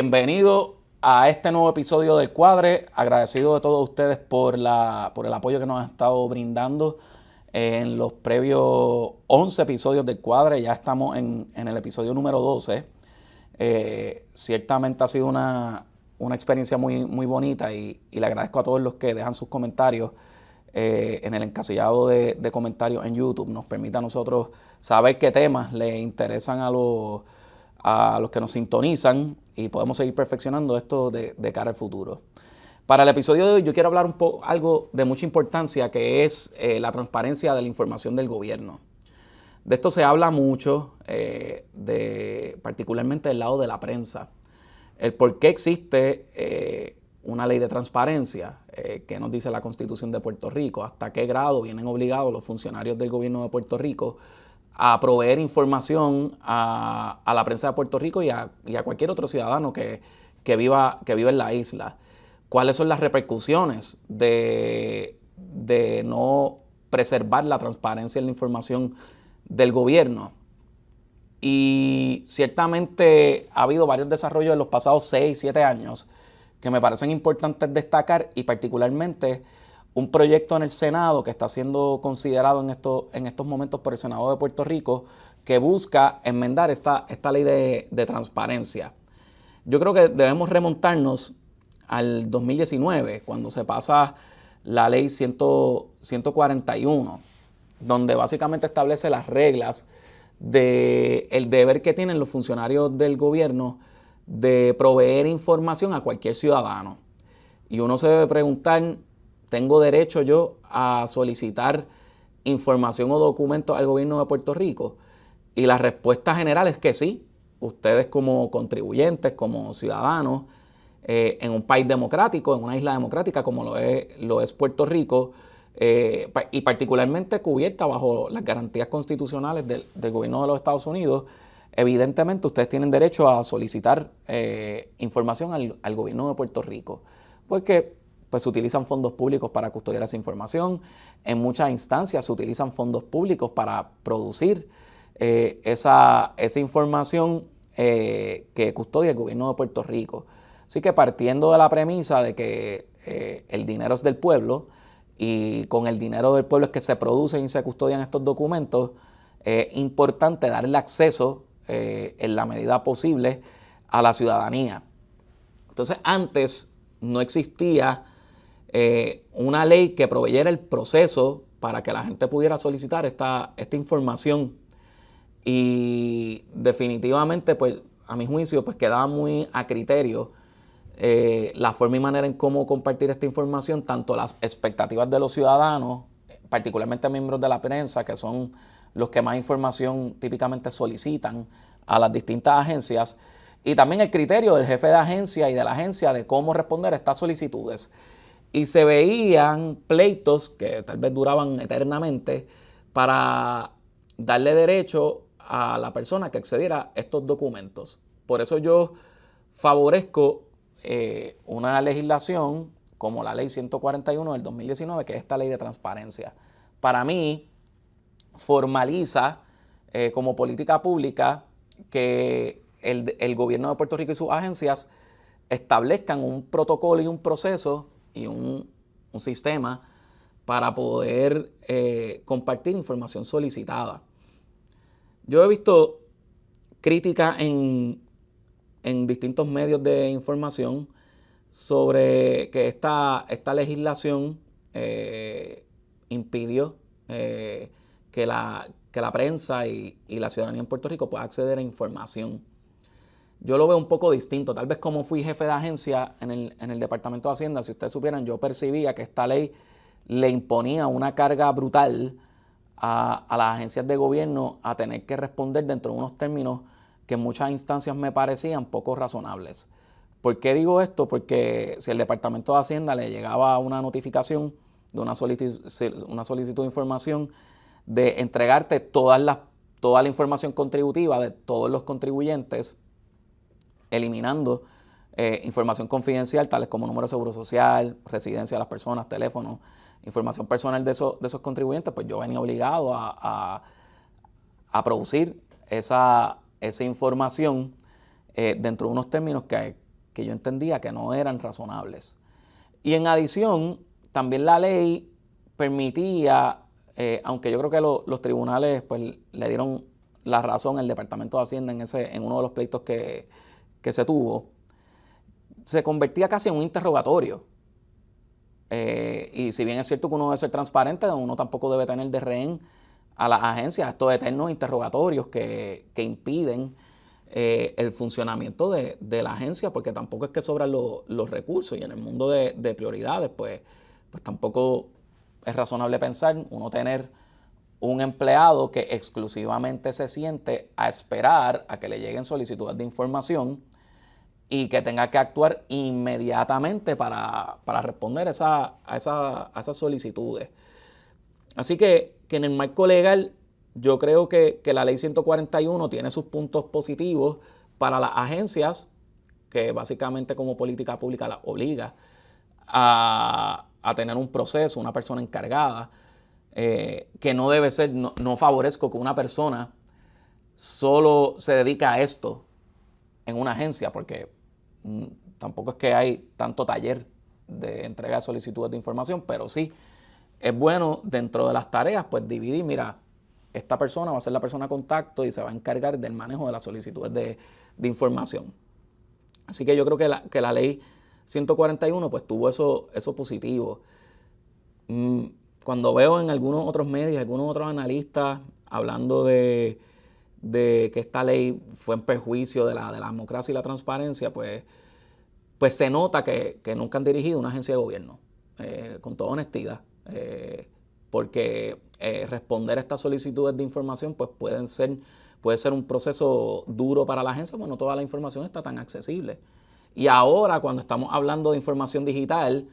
Bienvenido a este nuevo episodio del Cuadre. Agradecido de todos ustedes por el apoyo que nos han estado brindando en los previos 11 episodios del Cuadre. Ya estamos en el episodio número 12. Ciertamente ha sido una experiencia muy bonita y le agradezco a todos los que dejan sus comentarios en el encasillado de comentarios en YouTube. Nos permite a nosotros saber qué temas le interesan a los que nos sintonizan y podemos seguir perfeccionando esto de cara al futuro. Para el episodio de hoy yo quiero hablar algo de mucha importancia, que es la transparencia de la información del gobierno. De esto se habla mucho, particularmente del lado de la prensa. El por qué existe una ley de transparencia, qué nos dice la Constitución de Puerto Rico, hasta qué grado vienen obligados los funcionarios del gobierno de Puerto Rico a proveer información a la prensa de Puerto Rico y a cualquier otro ciudadano que viva en la isla. ¿Cuáles son las repercusiones de no preservar la transparencia en la información del gobierno? Y ciertamente ha habido varios desarrollos en los pasados 6, 7 años que me parecen importantes destacar, y particularmente un proyecto en el Senado que está siendo considerado en estos momentos por el Senado de Puerto Rico, que busca enmendar esta ley de transparencia. Yo creo que debemos remontarnos al 2019, cuando se pasa la ley 141, donde básicamente establece las reglas del deber que tienen los funcionarios del gobierno de proveer información a cualquier ciudadano. Y uno se debe preguntar, ¿tengo derecho yo a solicitar información o documentos al gobierno de Puerto Rico? Y la respuesta general es que sí. Ustedes como contribuyentes, como ciudadanos, en un país democrático, en una isla democrática como lo es Puerto Rico, y particularmente cubierta bajo las garantías constitucionales del gobierno de los Estados Unidos, evidentemente ustedes tienen derecho a solicitar información al gobierno de Puerto Rico, porque pues se utilizan fondos públicos para custodiar esa información. En muchas instancias se utilizan fondos públicos para producir esa información que custodia el gobierno de Puerto Rico. Así que, partiendo de la premisa de que el dinero es del pueblo y con el dinero del pueblo es que se producen y se custodian estos documentos, es importante darle acceso en la medida posible a la ciudadanía. Entonces, antes no existía una ley que proveyera el proceso para que la gente pudiera solicitar esta información, y definitivamente, pues, a mi juicio, pues quedaba muy a criterio la forma y manera en cómo compartir esta información, tanto las expectativas de los ciudadanos, particularmente miembros de la prensa, que son los que más información típicamente solicitan a las distintas agencias, y también el criterio del jefe de agencia y de la agencia de cómo responder a estas solicitudes. Y se veían pleitos que tal vez duraban eternamente para darle derecho a la persona que accediera a estos documentos. Por eso yo favorezco una legislación como la ley 141 del 2019, que es esta ley de transparencia. Para mí, formaliza como política pública que el gobierno de Puerto Rico y sus agencias establezcan un protocolo y un proceso y un sistema para poder compartir información solicitada. Yo he visto críticas en distintos medios de información sobre que esta legislación impidió que la prensa y la ciudadanía en Puerto Rico pueda acceder a información. Yo lo veo un poco distinto. Tal vez como fui jefe de agencia en el Departamento de Hacienda, si ustedes supieran, yo percibía que esta ley le imponía una carga brutal a las agencias de gobierno a tener que responder dentro de unos términos que en muchas instancias me parecían poco razonables. ¿Por qué digo esto? Porque si el Departamento de Hacienda le llegaba una notificación de una solicitud de información de entregarte toda la información contributiva de todos los contribuyentes, eliminando información confidencial, tales como número de seguro social, residencia de las personas, teléfono, información personal de esos contribuyentes, pues yo venía obligado a producir esa información dentro de unos términos que yo entendía que no eran razonables. Y en adición, también la ley permitía, aunque yo creo que los tribunales pues, le dieron la razón al Departamento de Hacienda en uno de los pleitos que se tuvo, se convertía casi en un interrogatorio. Y si bien es cierto que uno debe ser transparente, uno tampoco debe tener de rehén a las agencias, estos eternos interrogatorios que impiden el funcionamiento de la agencia, porque tampoco es que sobran los recursos, y en el mundo de prioridades, pues tampoco es razonable pensar uno tener un empleado que exclusivamente se siente a esperar a que le lleguen solicitudes de información y que tenga que actuar inmediatamente para responder a esas solicitudes. Así que en el marco legal, yo creo que la ley 141 tiene sus puntos positivos para las agencias, que básicamente como política pública las obliga a tener un proceso, una persona encargada, que no debe ser, no favorezco que una persona solo se dedica a esto en una agencia, porque tampoco es que hay tanto taller de entrega de solicitudes de información, pero sí es bueno dentro de las tareas pues dividir, mira, esta persona va a ser la persona de contacto y se va a encargar del manejo de las solicitudes de información. Así que yo creo que la ley 141 pues tuvo eso positivo. Cuando veo en algunos otros medios, algunos otros analistas hablando de que esta ley fue en perjuicio de la democracia y la transparencia, pues se nota que nunca han dirigido una agencia de gobierno, con toda honestidad, porque responder a estas solicitudes de información pues puede ser un proceso duro para la agencia, porque no toda la información está tan accesible. Y ahora, cuando estamos hablando de información digital,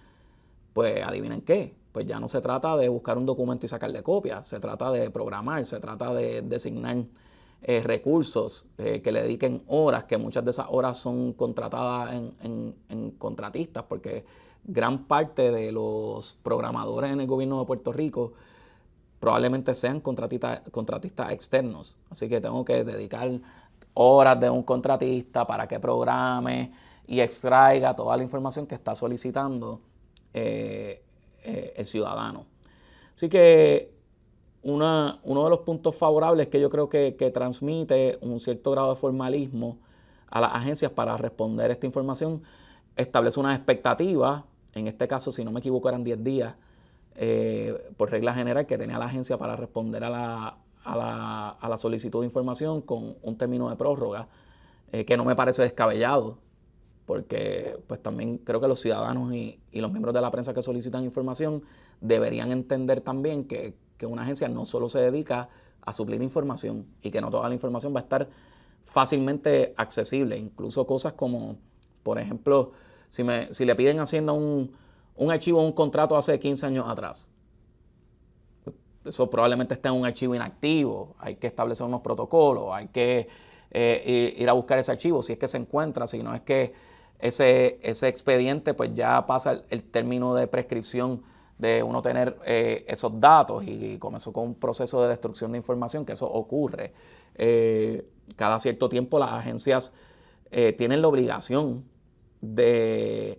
pues adivinen qué, pues ya no se trata de buscar un documento y sacarle copia, se trata de programar, se trata de designar recursos que le dediquen horas, que muchas de esas horas son contratadas en contratistas, porque gran parte de los programadores en el gobierno de Puerto Rico probablemente sean contratistas externos. Así que tengo que dedicar horas de un contratista para que programe y extraiga toda la información que está solicitando el ciudadano. Así que uno de los puntos favorables que yo creo que transmite un cierto grado de formalismo a las agencias para responder esta información, establece unas expectativas, en este caso, si no me equivoco, eran 10 días, por regla general, que tenía la agencia para responder a la solicitud de información con un término de prórroga, que no me parece descabellado, porque pues también creo que los ciudadanos y los miembros de la prensa que solicitan información deberían entender también que una agencia no solo se dedica a suplir información y que no toda la información va a estar fácilmente accesible. Incluso cosas como, por ejemplo, si le piden a Hacienda un archivo, un contrato hace 15 años atrás, eso probablemente está en un archivo inactivo, hay que establecer unos protocolos, hay que ir a buscar ese archivo si es que se encuentra, si no es que ese expediente pues ya pasa el término de prescripción de uno tener esos datos, y comenzó con un proceso de destrucción de información, que eso ocurre. Cada cierto tiempo las agencias tienen la obligación de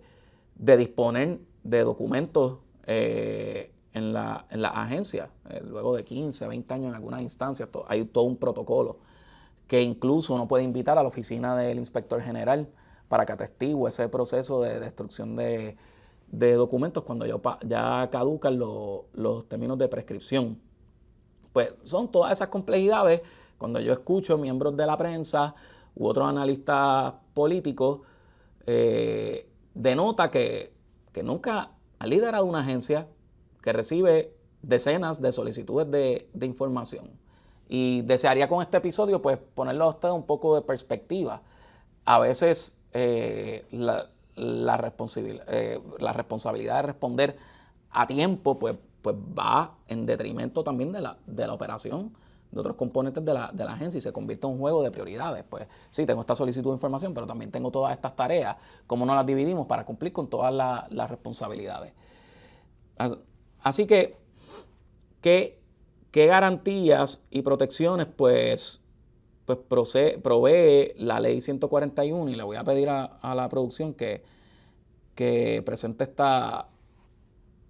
disponer de documentos en la agencia, luego de 15, 20 años en algunas instancias, hay todo un protocolo que incluso uno puede invitar a la oficina del inspector general para que atestigue ese proceso de destrucción de documentos cuando ya caducan los términos de prescripción. Pues son todas esas complejidades. Cuando yo escucho miembros de la prensa u otros analistas políticos, denota que nunca han liderado una agencia que recibe decenas de solicitudes de información. Y desearía con este episodio pues ponerlo a usted un poco de perspectiva. A veces la responsabilidad de responder a tiempo pues va en detrimento también de la operación de otros componentes de la agencia, y se convierte en un juego de prioridades. Pues sí, tengo esta solicitud de información, pero también tengo todas estas tareas. ¿Cómo no las dividimos para cumplir con todas las responsabilidades? Así que, ¿qué garantías y protecciones pues pues provee la ley 141, y le voy a pedir a la producción que presente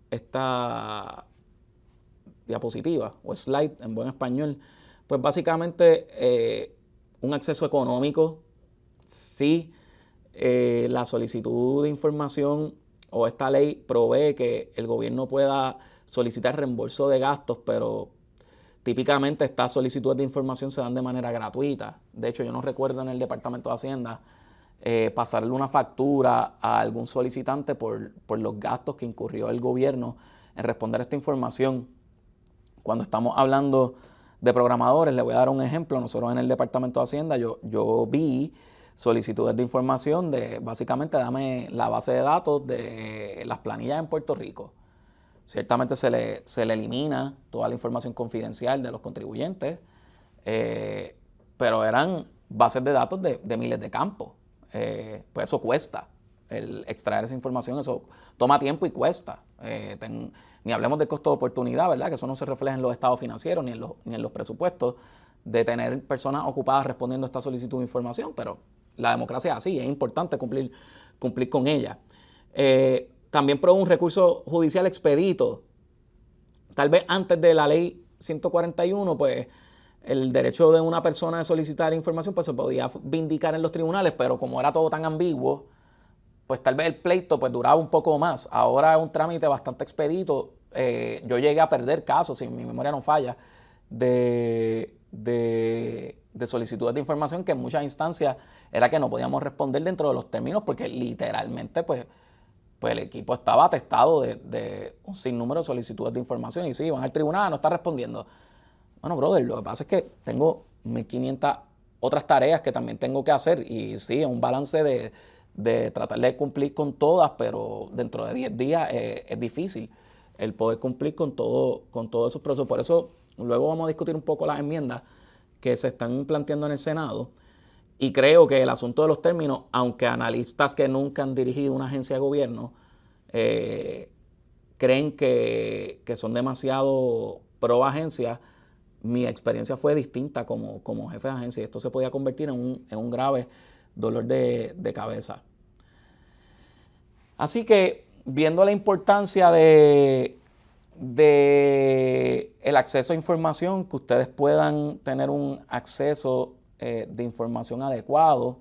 esta diapositiva o slide en buen español. Pues básicamente un acceso económico, sí, la solicitud de información o esta ley provee que el gobierno pueda solicitar reembolso de gastos, pero típicamente estas solicitudes de información se dan de manera gratuita. De hecho, yo no recuerdo en el Departamento de Hacienda pasarle una factura a algún solicitante por los gastos que incurrió el gobierno en responder a esta información. Cuando estamos hablando de programadores, le voy a dar un ejemplo. Nosotros en el Departamento de Hacienda, yo vi solicitudes de información de, básicamente, dame la base de datos de las planillas en Puerto Rico. Ciertamente se le elimina toda la información confidencial de los contribuyentes, pero eran bases de datos de miles de campos. Pues eso cuesta. El extraer esa información, eso toma tiempo y cuesta. Ni hablemos del costo de oportunidad, ¿verdad? Que eso no se refleja en los estados financieros ni en los presupuestos de tener personas ocupadas respondiendo a esta solicitud de información, pero la democracia es así, es importante cumplir con ella. También provee un recurso judicial expedito. Tal vez antes de la ley 141, pues el derecho de una persona de solicitar información pues se podía vindicar en los tribunales, pero como era todo tan ambiguo, pues tal vez el pleito pues duraba un poco más. Ahora es un trámite bastante expedito. Yo llegué a perder casos, si mi memoria no falla, de solicitudes de información que en muchas instancias era que no podíamos responder dentro de los términos porque literalmente pues el equipo estaba atestado de un sinnúmero de solicitudes de información y sí, van al tribunal, no está respondiendo. Bueno, brother, lo que pasa es que tengo 1.500 otras tareas que también tengo que hacer y sí, es un balance de tratar de cumplir con todas, pero dentro de 10 días es difícil el poder cumplir con todos esos procesos. Por eso luego vamos a discutir un poco las enmiendas que se están planteando en el Senado. Y creo que el asunto de los términos, aunque analistas que nunca han dirigido una agencia de gobierno creen que son demasiado pro agencia, mi experiencia fue distinta como jefe de agencia. Esto se podía convertir en un grave dolor de cabeza. Así que, viendo la importancia de el acceso a información, que ustedes puedan tener un acceso de información adecuado,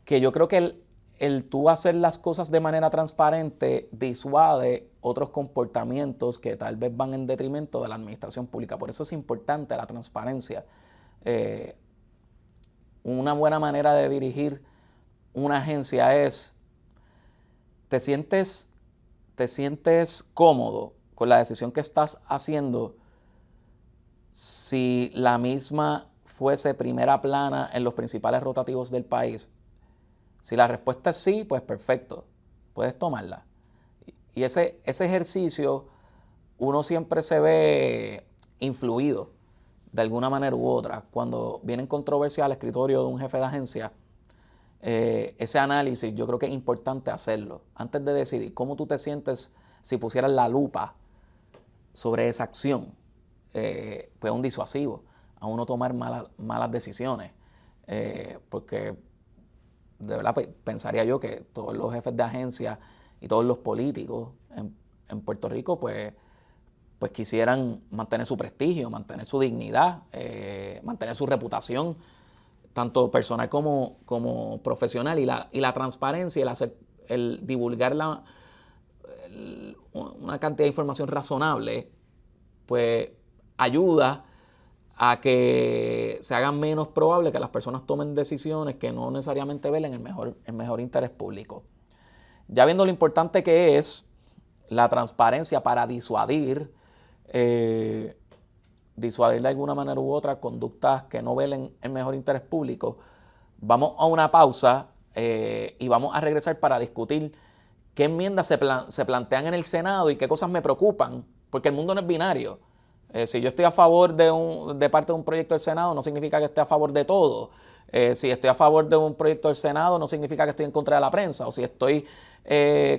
que yo creo que el tú hacer las cosas de manera transparente disuade otros comportamientos que tal vez van en detrimento de la administración pública. Por eso es importante la transparencia. Una buena manera de dirigir una agencia es, te sientes cómodo con la decisión que estás haciendo si la misma fuese primera plana en los principales rotativos del país. Si la respuesta es sí, pues perfecto, puedes tomarla. Y ese ejercicio uno siempre se ve influido de alguna manera u otra. Cuando vienen controversias al escritorio de un jefe de agencia, ese análisis yo creo que es importante hacerlo. Antes de decidir cómo tú te sientes si pusieras la lupa sobre esa acción, pues es un disuasivo a uno tomar malas decisiones. Porque de verdad pensaría yo que todos los jefes de agencia y todos los políticos en Puerto Rico pues quisieran mantener su prestigio, mantener su dignidad, mantener su reputación, tanto personal como profesional, y la transparencia, el divulgar una cantidad de información razonable, pues ayuda a que se haga menos probable que las personas tomen decisiones que no necesariamente velen el mejor interés público. Ya viendo lo importante que es la transparencia para disuadir de alguna manera u otra conductas que no velen el mejor interés público, vamos a una pausa y vamos a regresar para discutir qué enmiendas se plantean en el Senado y qué cosas me preocupan, porque el mundo no es binario. Si yo estoy a favor de parte de un proyecto del Senado, no significa que esté a favor de todo. Si estoy a favor de un proyecto del Senado, no significa que estoy en contra de la prensa. O si estoy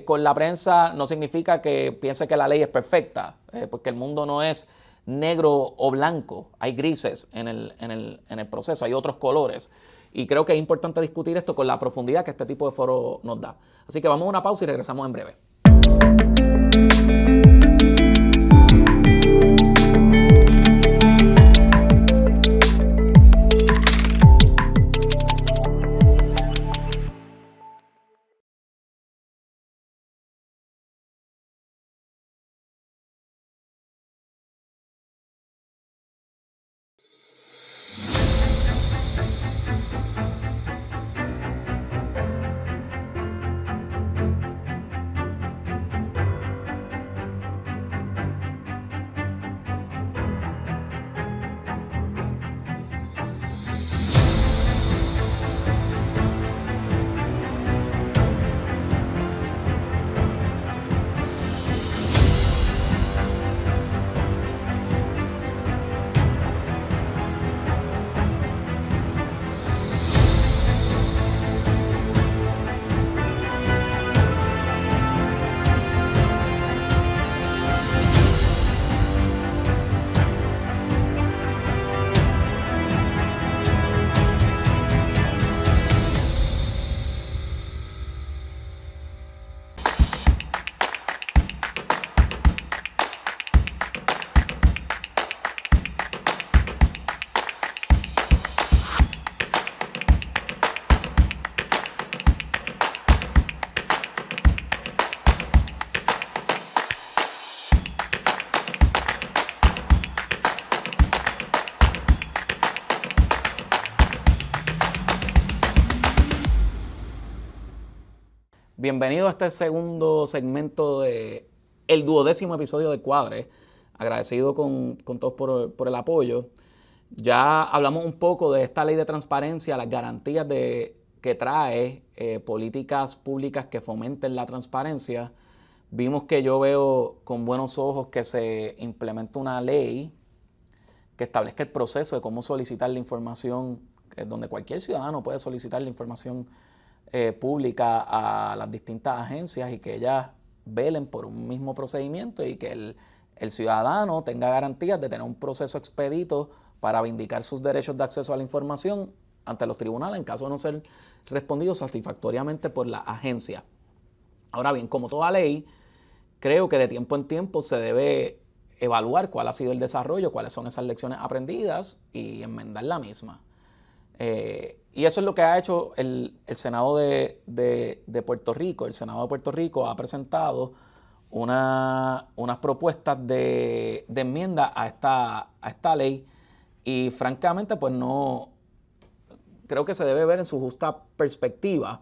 con la prensa, no significa que piense que la ley es perfecta, porque el mundo no es negro o blanco, hay grises en el proceso, hay otros colores. Y creo que es importante discutir esto con la profundidad que este tipo de foro nos da. Así que vamos a una pausa y regresamos en breve. Bienvenido a este segundo segmento de el 12º episodio de Cuadre. Agradecido con todos por el apoyo. Ya hablamos un poco de esta ley de transparencia, las garantías que trae políticas públicas que fomenten la transparencia. Vimos que yo veo con buenos ojos que se implementa una ley que establezca el proceso de cómo solicitar la información, donde cualquier ciudadano puede solicitar la información pública a las distintas agencias y que ellas velen por un mismo procedimiento y que el ciudadano tenga garantías de tener un proceso expedito para vindicar sus derechos de acceso a la información ante los tribunales en caso de no ser respondido satisfactoriamente por la agencia. Ahora bien, como toda ley, creo que de tiempo en tiempo se debe evaluar cuál ha sido el desarrollo, cuáles son esas lecciones aprendidas y enmendar la misma. Y eso es lo que ha hecho el Senado de Puerto Rico. El Senado de Puerto Rico ha presentado unas propuestas de enmienda a esta ley y francamente pues no creo que se debe ver en su justa perspectiva.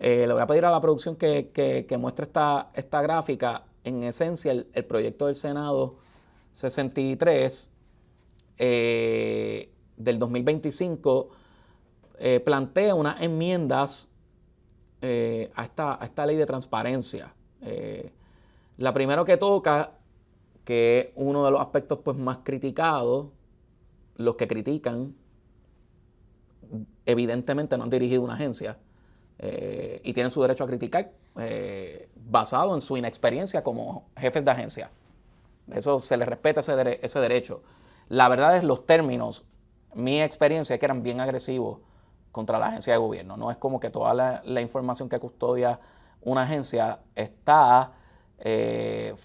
Le voy a pedir a la producción que muestre esta gráfica. En esencia, el proyecto del Senado 63 del 2025 plantea unas enmiendas a esta ley de transparencia. La primera que toca, que es uno de los aspectos pues, más criticados, los que critican evidentemente no han dirigido una agencia y tienen su derecho a criticar basado en su inexperiencia como jefes de agencia. Eso se les respeta ese derecho. La verdad es los términos, mi experiencia es que eran bien agresivos contra la agencia de gobierno. No es como que toda la información que custodia una agencia está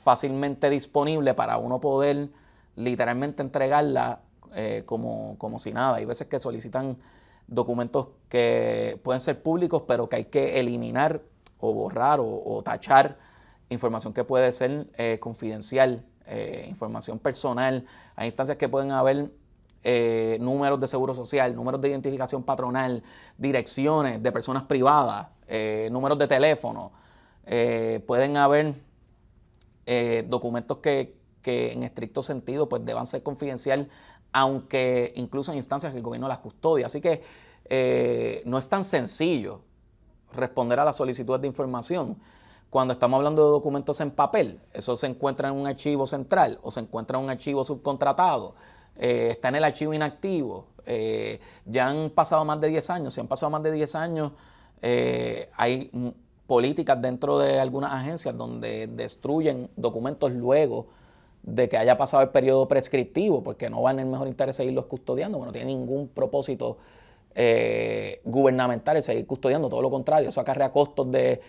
fácilmente disponible para uno poder literalmente entregarla como si nada. Hay veces que solicitan documentos que pueden ser públicos, pero que hay que eliminar o borrar o tachar información que puede ser confidencial, información personal. Hay instancias que pueden haber números de seguro social, números de identificación patronal, direcciones de personas privadas, números de teléfono. Pueden haber documentos que en estricto sentido pues deban ser confidencial, aunque incluso en instancias que el gobierno las custodia. Así que no es tan sencillo responder a las solicitudes de información. Cuando estamos hablando de documentos en papel, eso se encuentra en un archivo central o se encuentra en un archivo subcontratado, está en el archivo inactivo, ya han pasado más de 10 años. Si han pasado más de 10 años, hay políticas dentro de algunas agencias donde destruyen documentos luego de que haya pasado el periodo prescriptivo, porque no va en el mejor interés seguirlos custodiando, porque no tiene ningún propósito gubernamental el seguir custodiando, todo lo contrario, eso acarrea costos de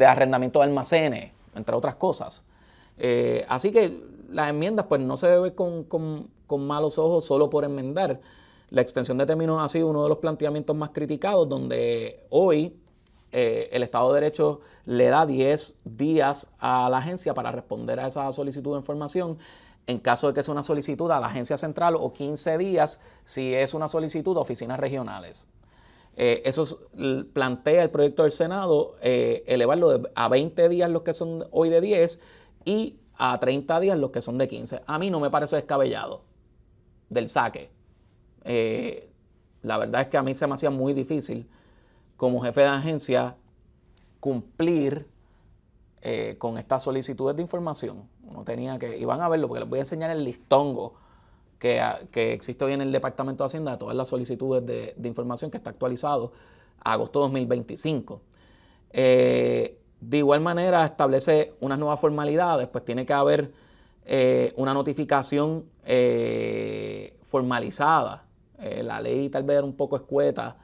arrendamiento de almacenes, entre otras cosas. Así que las enmiendas pues no se debe con malos ojos solo por enmendar. La extensión de términos ha sido uno de los planteamientos más criticados, donde hoy el Estado de Derecho le da 10 días a la agencia para responder a esa solicitud de información en caso de que sea una solicitud a la agencia central, o 15 días si es una solicitud a oficinas regionales. Eso plantea el proyecto del Senado, elevarlo a 20 días los que son hoy de 10 y a 30 días los que son de 15. A mí no me parece descabellado del saque. La verdad es que a mí se me hacía muy difícil como jefe de agencia cumplir con estas solicitudes de información. Uno tenía que, y van a verlo porque les voy a enseñar el listongo que existe hoy en el Departamento de Hacienda de todas las solicitudes de información, que está actualizado a agosto de 2025. De igual manera establece unas nuevas formalidades, pues tiene que haber una notificación formalizada. La ley tal vez era un poco escueta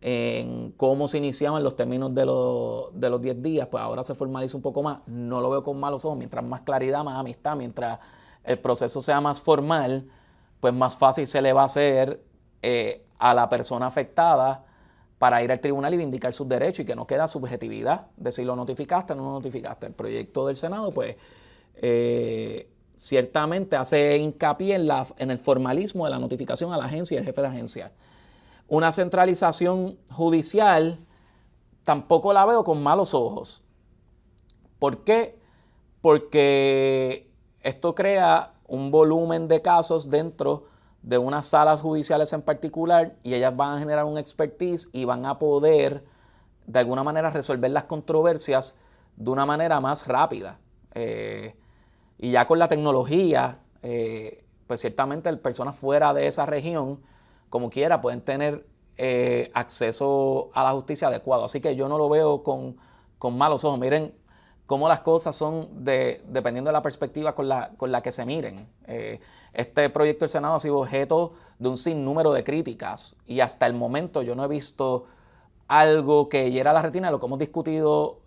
en cómo se iniciaban los términos de los 10 días, pues ahora se formaliza un poco más. No lo veo con malos ojos, mientras más claridad, más amistad, mientras el proceso sea más formal, pues más fácil se le va a hacer a la persona afectada para ir al tribunal y vindicar sus derechos, y que no queda subjetividad de si lo notificaste o no lo notificaste. El proyecto del Senado, pues, ciertamente hace hincapié en el formalismo de la notificación a la agencia y al jefe de agencia. Una centralización judicial tampoco la veo con malos ojos. ¿Por qué? Porque esto crea un volumen de casos dentro de unas salas judiciales en particular, y ellas van a generar un expertise y van a poder de alguna manera resolver las controversias de una manera más rápida. Y ya con la tecnología, pues ciertamente personas fuera de esa región, como quiera, pueden tener acceso a la justicia adecuado. Así que yo no lo veo con malos ojos. Miren cómo las cosas son dependiendo de la perspectiva con la que se miren. Este proyecto del Senado ha sido objeto de un sinnúmero de críticas, y hasta el momento yo no he visto algo que hiera la retina de lo que hemos discutido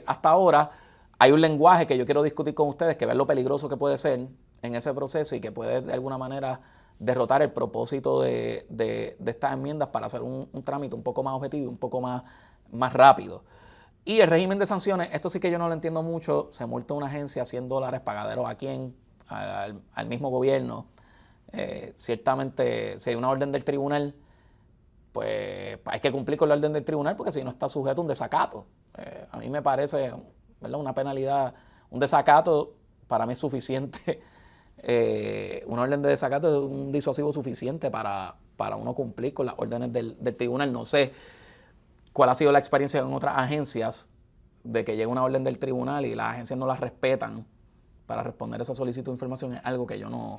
hasta ahora. Hay un lenguaje que yo quiero discutir con ustedes, que vean lo peligroso que puede ser en ese proceso y que puede de alguna manera derrotar el propósito de estas enmiendas para hacer un trámite un poco más objetivo y un poco más rápido. Y el régimen de sanciones, esto sí que yo no lo entiendo mucho. Se multa una agencia $100, pagaderos a quién, al mismo gobierno. Ciertamente, si hay una orden del tribunal, pues hay que cumplir con la orden del tribunal, porque si no está sujeto a un desacato. A mí me parece, ¿verdad?, una penalidad, un desacato para mí es suficiente. Una orden de desacato es un disuasivo suficiente para uno cumplir con las órdenes del tribunal. No sé cuál ha sido la experiencia en otras agencias de que llega una orden del tribunal y las agencias no las respetan para responder a esa solicitud de información. Es algo que yo no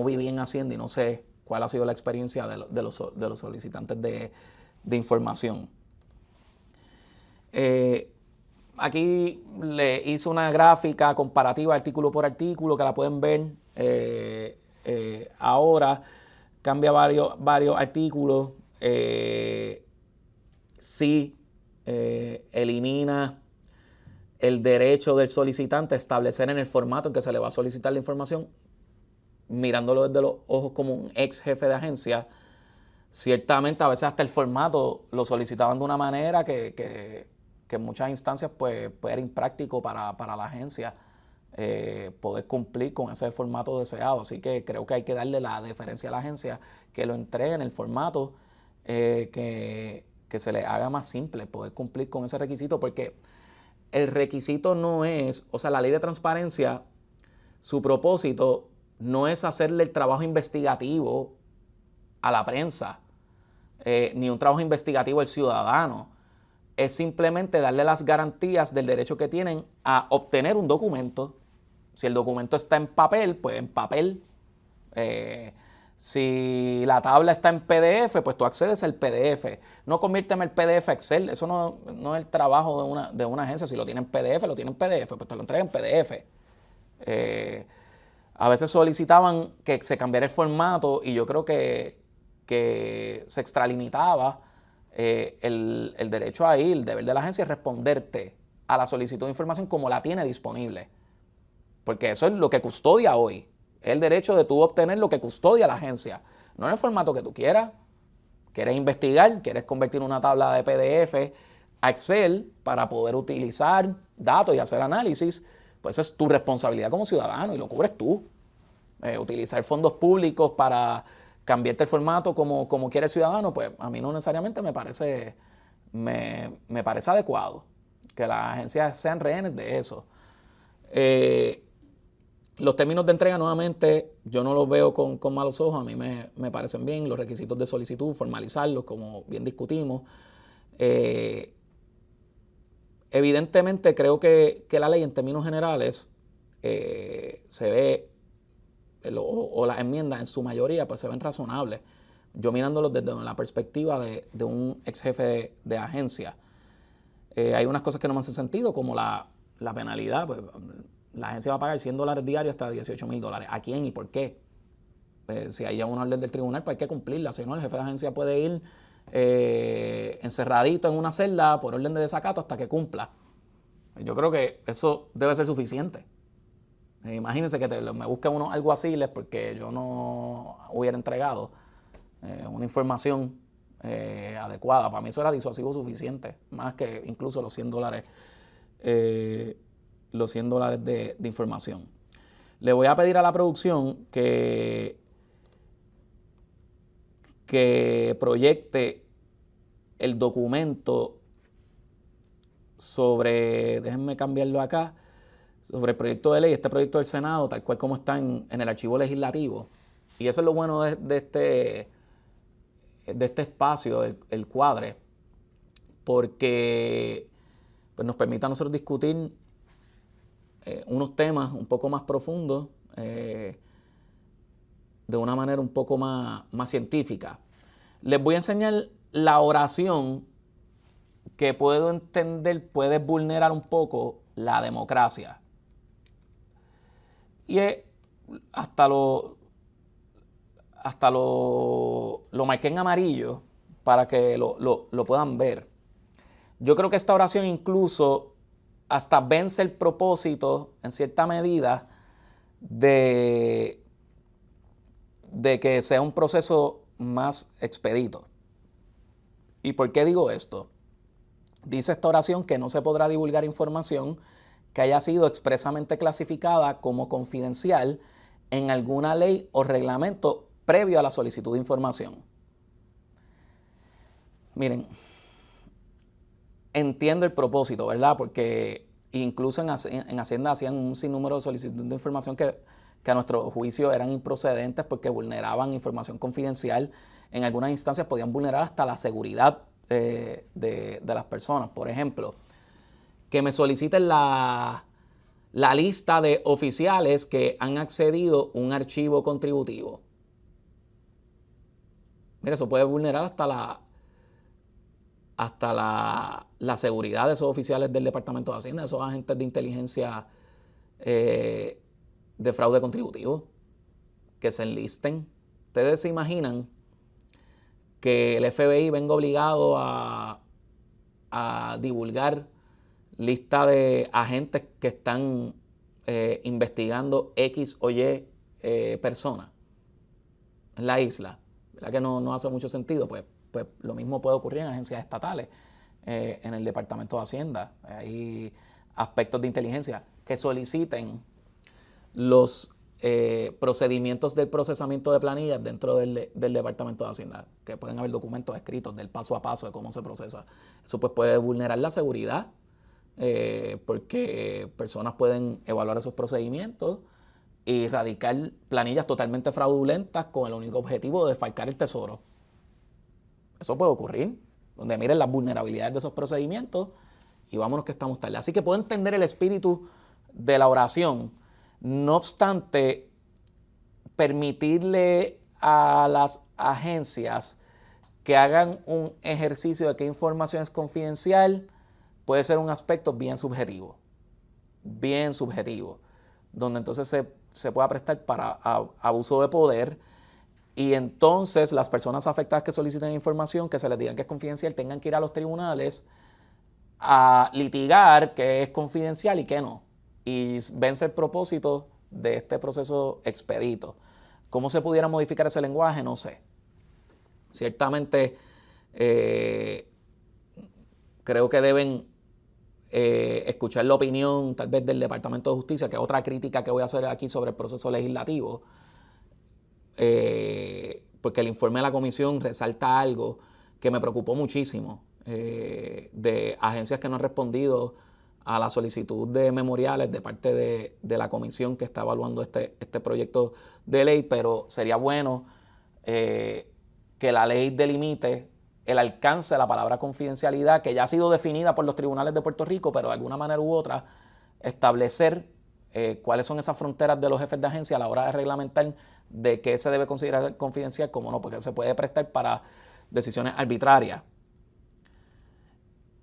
viví en Hacienda, y no sé cuál ha sido la experiencia de los solicitantes de información. Aquí le hice una gráfica comparativa artículo por artículo, que la pueden ver ahora. Cambia varios artículos. Sí elimina el derecho del solicitante a establecer en el formato en que se le va a solicitar la información, mirándolo desde los ojos como un ex jefe de agencia. Ciertamente a veces hasta el formato lo solicitaban de una manera que en muchas instancias pues era impráctico para la agencia poder cumplir con ese formato deseado. Así que creo que hay que darle la deferencia a la agencia, que lo entregue en el formato que se le haga más simple poder cumplir con ese requisito, porque el requisito no es, o sea, la ley de transparencia, su propósito no es hacerle el trabajo investigativo a la prensa, ni un trabajo investigativo al ciudadano. Es simplemente darle las garantías del derecho que tienen a obtener un documento. Si el documento está en papel, pues en papel. Si la tabla está en PDF, pues tú accedes al PDF. No conviérteme el PDF a Excel. Eso no es el trabajo de una agencia. Si lo tiene en PDF, lo tiene en PDF, pues te lo entrega en PDF. A veces solicitaban que se cambiara el formato y yo creo que se extralimitaba el derecho a ir, el deber de la agencia es responderte a la solicitud de información como la tiene disponible. Porque eso es lo que custodia hoy. Es el derecho de tú obtener lo que custodia la agencia. No en el formato que tú quieras. Quieres investigar, quieres convertir una tabla de PDF a Excel para poder utilizar datos y hacer análisis, pues esa es tu responsabilidad como ciudadano y lo cubres tú. Utilizar fondos públicos para cambiarte el formato como quiere el ciudadano, pues a mí no necesariamente me parece adecuado que las agencias sean rehenes de eso. Los términos de entrega, nuevamente, yo no los veo con malos ojos, a mí me parecen bien. Los requisitos de solicitud, formalizarlos, como bien discutimos. Evidentemente, creo que la ley, en términos generales, se ve, o las enmiendas en su mayoría, pues se ven razonables. Yo mirándolos desde la perspectiva de un ex jefe de agencia. Hay unas cosas que no me hacen sentido, como la penalidad, pues la agencia va a pagar $100 diarios hasta $18,000. ¿A quién y por qué? Si hay una orden del tribunal, pues hay que cumplirla. Si no, el jefe de agencia puede ir encerradito en una celda por orden de desacato hasta que cumpla. Yo creo que eso debe ser suficiente. Imagínense que me busquen unos alguaciles porque yo no hubiera entregado una información adecuada. Para mí eso era disuasivo suficiente, más que incluso los $100. Los $100 de información. Le voy a pedir a la producción que proyecte el documento sobre, déjenme cambiarlo acá, sobre el proyecto de ley, este proyecto del Senado, tal cual como está en el archivo legislativo. Y eso es lo bueno de este espacio, el cuadre, porque pues, nos permite a nosotros discutir unos temas un poco más profundos, de una manera un poco más científica. Les voy a enseñar la oración que puedo entender puede vulnerar un poco la democracia. Y hasta lo marqué en amarillo para que lo puedan ver. Yo creo que esta oración incluso hasta vence el propósito, en cierta medida, de que sea un proceso más expedito. ¿Y por qué digo esto? Dice esta oración que no se podrá divulgar información que haya sido expresamente clasificada como confidencial en alguna ley o reglamento previo a la solicitud de información. Miren, entiendo el propósito, ¿verdad? Porque incluso en Hacienda hacían un sinnúmero de solicitudes de información que a nuestro juicio eran improcedentes porque vulneraban información confidencial. En algunas instancias podían vulnerar hasta la seguridad de las personas. Por ejemplo, que me soliciten la lista de oficiales que han accedido a un archivo contributivo. Mira, eso puede vulnerar hasta la seguridad de esos oficiales del Departamento de Hacienda, de esos agentes de inteligencia de fraude contributivo, que se enlisten. Ustedes se imaginan que el FBI venga obligado a divulgar lista de agentes que están investigando X o Y personas en la isla. ¿Verdad que no hace mucho sentido? Pues lo mismo puede ocurrir en agencias estatales, en el Departamento de Hacienda. Hay aspectos de inteligencia que soliciten los procedimientos del procesamiento de planillas dentro del Departamento de Hacienda, que pueden haber documentos escritos del paso a paso de cómo se procesa. Eso pues puede vulnerar la seguridad, porque personas pueden evaluar esos procedimientos y radicar planillas totalmente fraudulentas con el único objetivo de defalcar el tesoro. Eso puede ocurrir, donde miren las vulnerabilidades de esos procedimientos y vámonos que estamos tarde. Así que puedo entender el espíritu de la oración. No obstante, permitirle a las agencias que hagan un ejercicio de qué información es confidencial puede ser un aspecto bien subjetivo. Bien subjetivo. donde entonces se pueda prestar para abuso de poder, y entonces las personas afectadas que soliciten información que se les diga que es confidencial tengan que ir a los tribunales a litigar qué es confidencial y qué no, y vence el propósito de este proceso expedito. ¿Cómo se pudiera modificar ese lenguaje? No sé. Ciertamente creo que deben escuchar la opinión tal vez del Departamento de Justicia, que es otra crítica que voy a hacer aquí sobre el proceso legislativo, porque el informe de la comisión resalta algo que me preocupó muchísimo, de agencias que no han respondido a la solicitud de memoriales de parte de la comisión que está evaluando este proyecto de ley, pero sería bueno que la ley delimite el alcance de la palabra confidencialidad, que ya ha sido definida por los tribunales de Puerto Rico, pero de alguna manera u otra establecer cuáles son esas fronteras de los jefes de agencia a la hora de reglamentar de qué se debe considerar confidencial, cómo no, porque se puede prestar para decisiones arbitrarias.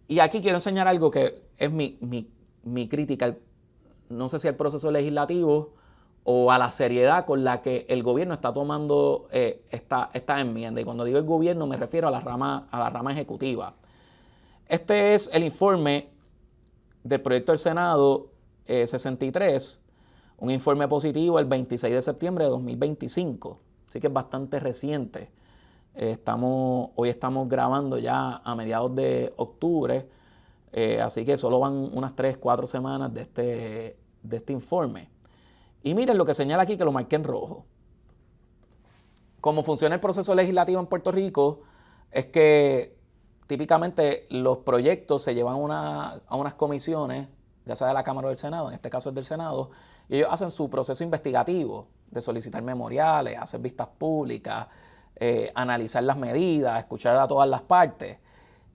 Y aquí quiero enseñar algo que es mi crítica, no sé si al proceso legislativo o a la seriedad con la que el gobierno está tomando esta enmienda. Y cuando digo el gobierno me refiero a la rama ejecutiva. Este es el informe del proyecto del Senado 63, un informe positivo el 26 de septiembre de 2025. Así que es bastante reciente. Hoy estamos grabando ya a mediados de octubre, así que solo van unas 3-4 semanas de este informe. Y miren lo que señala aquí, que lo marqué en rojo. Cómo funciona el proceso legislativo en Puerto Rico es que típicamente los proyectos se llevan a unas comisiones, ya sea de la Cámara o del Senado, en este caso es del Senado, y ellos hacen su proceso investigativo de solicitar memoriales, hacer vistas públicas, analizar las medidas, escuchar a todas las partes.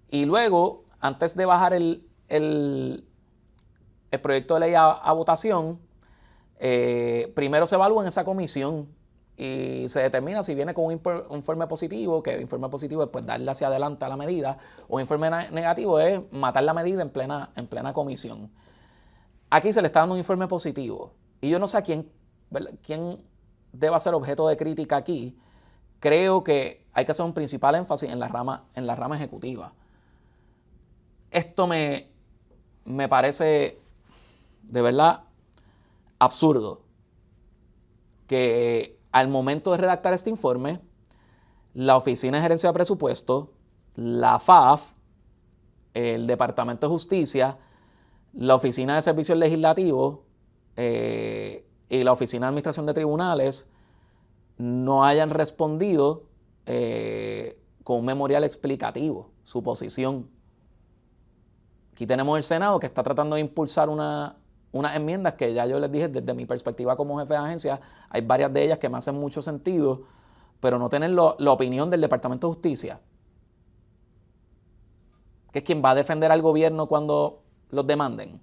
Y luego, antes de bajar el proyecto de ley a votación, primero se evalúa en esa comisión y se determina si viene con un informe positivo, que el informe positivo es pues darle hacia adelante a la medida, o un informe negativo es matar la medida en plena comisión. Aquí se le está dando un informe positivo y yo no sé a quién deba ser objeto de crítica aquí. Creo que hay que hacer un principal énfasis en la rama ejecutiva. Esto me parece de verdad absurdo que al momento de redactar este informe, la Oficina de Gerencia de Presupuesto, la FAF, el Departamento de Justicia, la Oficina de Servicios Legislativos y la Oficina de Administración de Tribunales no hayan respondido con un memorial explicativo su posición. Aquí tenemos el Senado que está tratando de impulsar unas enmiendas que ya yo les dije desde mi perspectiva como jefe de agencia, hay varias de ellas que me hacen mucho sentido, pero no tener la opinión del Departamento de Justicia, que es quien va a defender al gobierno cuando los demanden.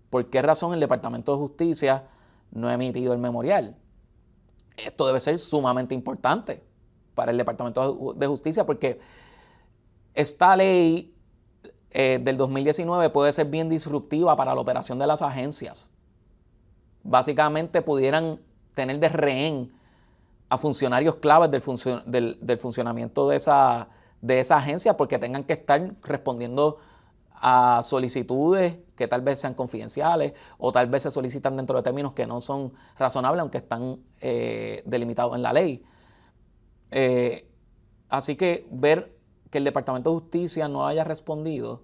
¿Por qué razón el Departamento de Justicia no ha emitido el memorial? Esto debe ser sumamente importante para el Departamento de Justicia porque esta ley del 2019 puede ser bien disruptiva para la operación de las agencias. Básicamente pudieran tener de rehén a funcionarios claves del funcionamiento de esa agencia porque tengan que estar respondiendo a solicitudes que tal vez sean confidenciales o tal vez se solicitan dentro de términos que no son razonables aunque están delimitados en la ley. Así que ver que el Departamento de Justicia no haya respondido,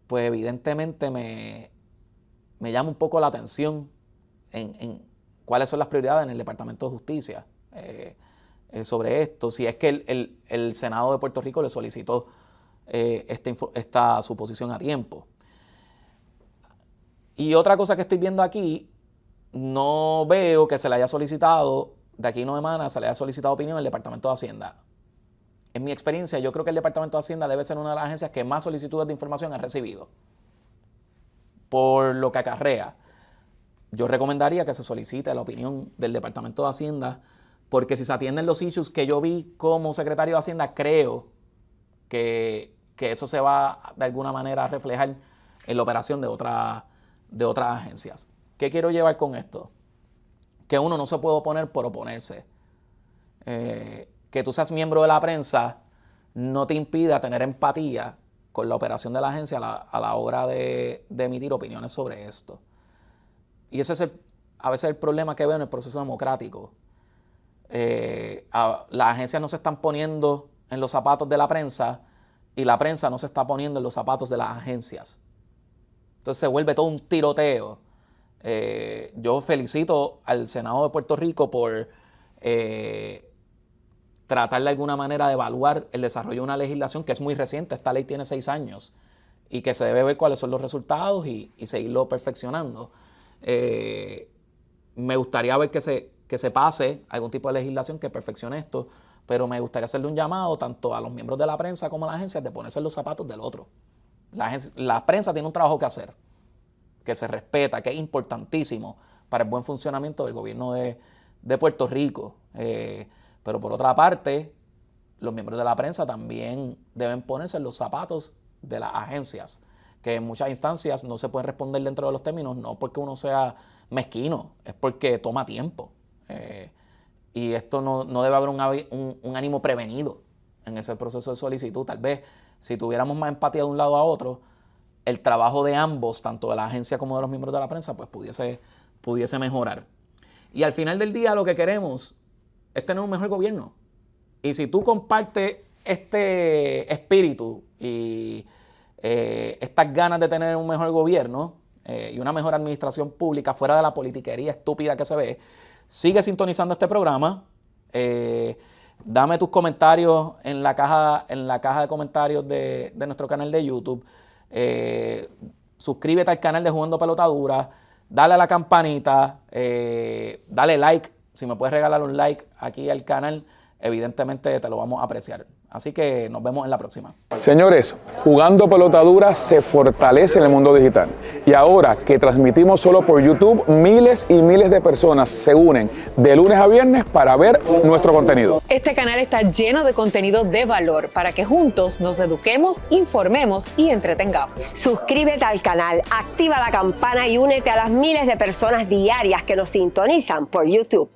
pues evidentemente me llama un poco la atención en cuáles son las prioridades en el Departamento de Justicia sobre esto, si es que el Senado de Puerto Rico le solicitó esta suposición a tiempo. Y otra cosa que estoy viendo aquí, no veo que se le haya solicitado, de aquí no emana, se le haya solicitado opinión al Departamento de Hacienda. En mi experiencia, yo creo que el Departamento de Hacienda debe ser una de las agencias que más solicitudes de información ha recibido, por lo que acarrea. Yo recomendaría que se solicite la opinión del Departamento de Hacienda, porque si se atienden los issues que yo vi como secretario de Hacienda, creo que eso se va de alguna manera a reflejar en la operación de otras de otras agencias. ¿Qué quiero llevar con esto? Que uno no se puede oponer por oponerse. Que tú seas miembro de la prensa no te impida tener empatía con la operación de la agencia a la hora de emitir opiniones sobre esto. Y ese es a veces el problema que veo en el proceso democrático. Las agencias no se están poniendo en los zapatos de la prensa y la prensa no se está poniendo en los zapatos de las agencias. Entonces se vuelve todo un tiroteo. Yo felicito al Senado de Puerto Rico por tratar de alguna manera de evaluar el desarrollo de una legislación que es muy reciente. Esta ley tiene 6 años y que se debe ver cuáles son los resultados y seguirlo perfeccionando. Me gustaría ver que se pase algún tipo de legislación que perfeccione esto, pero me gustaría hacerle un llamado tanto a los miembros de la prensa como a las agencias de ponerse en los zapatos del otro. La prensa tiene un trabajo que hacer, que se respeta, que es importantísimo para el buen funcionamiento del gobierno de Puerto Rico. Pero por otra parte, los miembros de la prensa también deben ponerse en los zapatos de las agencias, que en muchas instancias no se pueden responder dentro de los términos, no porque uno sea mezquino, es porque toma tiempo. Y esto no debe haber un ánimo prevenido en ese proceso de solicitud. Tal vez si tuviéramos más empatía de un lado a otro, el trabajo de ambos, tanto de la agencia como de los miembros de la prensa, pues pudiese mejorar. Y al final del día lo que queremos es tener un mejor gobierno. Y si tú compartes este espíritu y estas ganas de tener un mejor gobierno y una mejor administración pública fuera de la politiquería estúpida que se ve, sigue sintonizando este programa. Dame tus comentarios en la caja de comentarios de nuestro canal de YouTube. Suscríbete al canal de Jugando Pelota Dura. Dale a la campanita. Dale like. Si me puedes regalar un like aquí al canal, evidentemente te lo vamos a apreciar. Así que nos vemos en la próxima. Señores, Jugando Pelota Dura se fortalece en el mundo digital. Y ahora que transmitimos solo por YouTube, miles y miles de personas se unen de lunes a viernes para ver nuestro contenido. Este canal está lleno de contenido de valor para que juntos nos eduquemos, informemos y entretengamos. Suscríbete al canal, activa la campana y únete a las miles de personas diarias que nos sintonizan por YouTube.